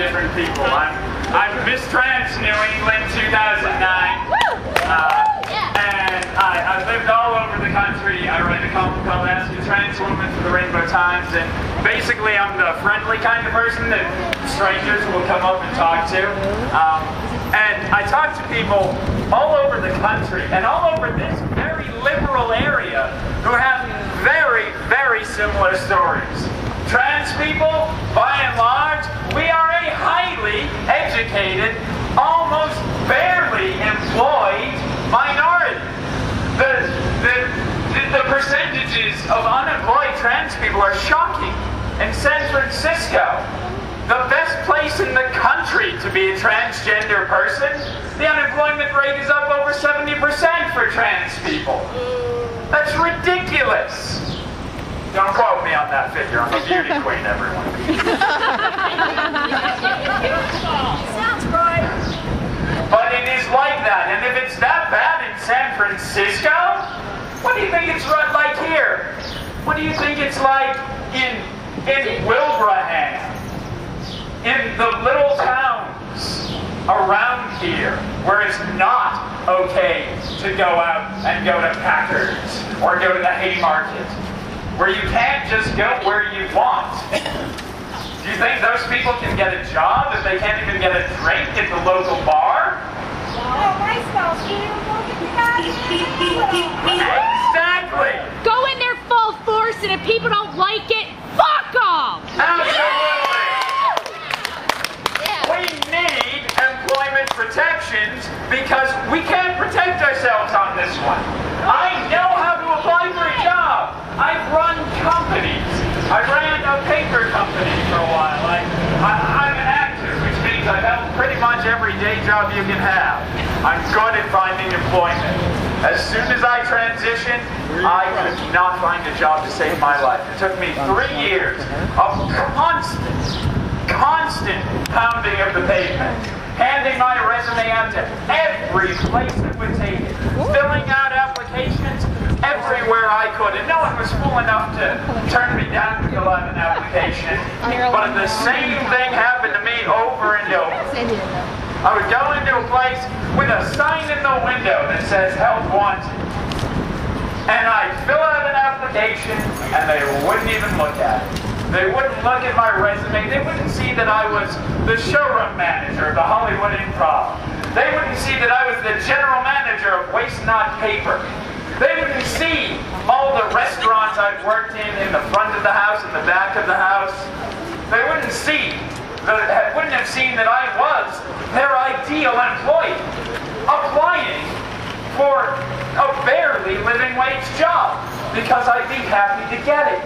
different people. I'm Miss Trans New England 2009. And I've lived all over the country. I write a column called Ask a Trans Woman for the Rainbow Times, and basically I'm the friendly kind of person that strangers will come up and talk to. And I talk to people all over the country and all over this very liberal area who have very, very similar stories. Trans people, by and large, we are a highly educated, almost barely employed minority. The percentages of unemployed trans people are shocking. In San Francisco, the best place in the country to be a transgender person, the unemployment rate is up over 70% for trans people. That's ridiculous. Don't quote me on that figure. I'm a beauty queen, everyone. Sounds right. But it is like that. And if it's that bad in San Francisco, what do you think it's like here? What do you think it's like in Wilbraham? In the little towns around here where it's not okay to go out and go to Packers or go to the Haymarket, where you can't just go where you want. Do you think those people can get a job if they can't even get a drink at the local bar? Exactly! Go in there full force, and if people don't like it, fuck off! Absolutely! We need employment protections because we can't protect ourselves on this one. I know how to apply for a job. I've run companies. I ran a paper company for a while. I'm an actor, which means I've held pretty much every day job you can have. I'm good at finding employment. As soon as I transitioned, I could not find a job to save my life. It took me 3 years of constant pounding of the pavement, handing my resume out to every place that would take it, filling out applications everywhere I could, and no one was fool enough to turn me down to fill out an application. But the same thing happened to me over and over. I would go into a place with a sign in the window that says help wanted, and I'd fill out an application and they wouldn't even look at it. They wouldn't look at my resume. They wouldn't see that I was the showroom manager of the Hollywood Improv. They wouldn't see that I was the general manager of Waste Not Paper. They wouldn't see all the restaurants I've worked in the front of the house, in the back of the house. They wouldn't have seen that I was their ideal employee, applying for a barely living wage job because I'd be happy to get it.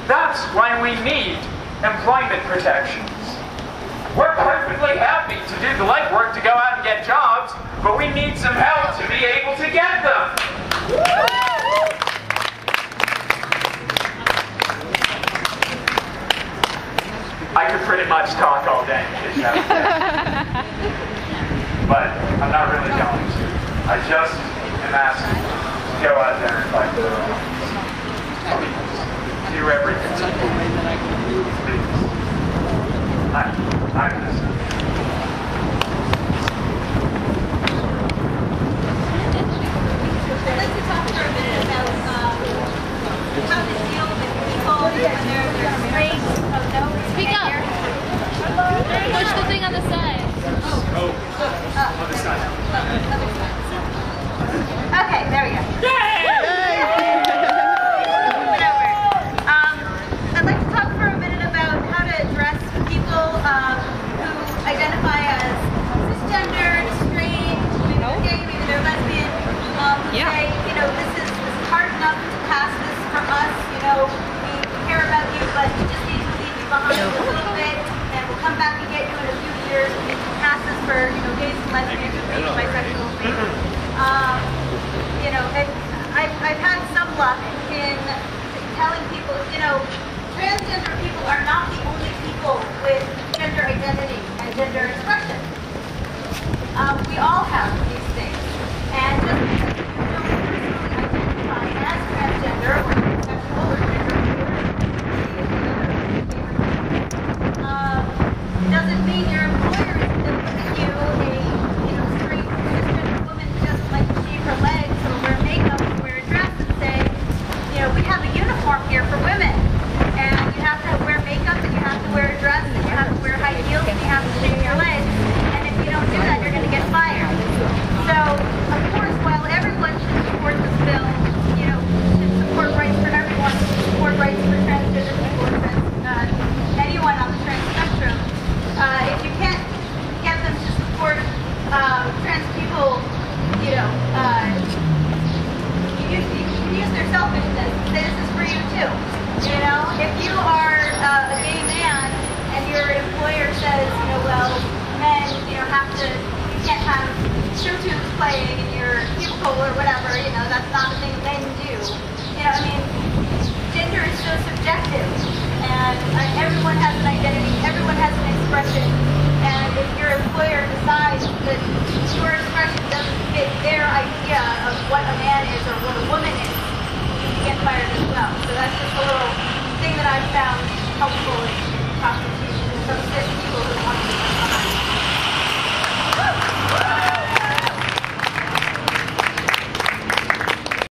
That's why we need employment protections. We're perfectly happy to do the legwork to go out and get jobs, but we need some help to be able to get them. I could pretty much talk all day, but I'm not really going to. I just am asking to go out there and fight for the do everything. Please. I'm listening. I'd like to talk for a minute about how to deal with people when they're straight. Speak up. Push the thing on the side. Other side. Okay, there we go. I'd like to talk for a minute about how to address people who identify as cisgender, straight, maybe they're gay, maybe they're lesbian, who say, you know, this is hard enough to pass this from us, you know, we care about you, but you just need to leave you behind a little bit, and we'll come back and get you in a few years, we can pass this for, you know, gays and lesbians, and bisexual things. You know, and I've had some luck in telling people, you know, transgender people are not the only people with gender identity and gender expression. We all have these things. And just because you don't personally identify as transgender or bisexual or gender fluid, doesn't playing in your cubicle or whatever, you know, that's not a thing men do. You know, I mean, gender is so subjective, and everyone has an identity, everyone has an expression, and if your employer decides that your expression doesn't fit their idea of what a man is or what a woman is, you need to get fired as well. So that's just a little thing that I've found helpful in talking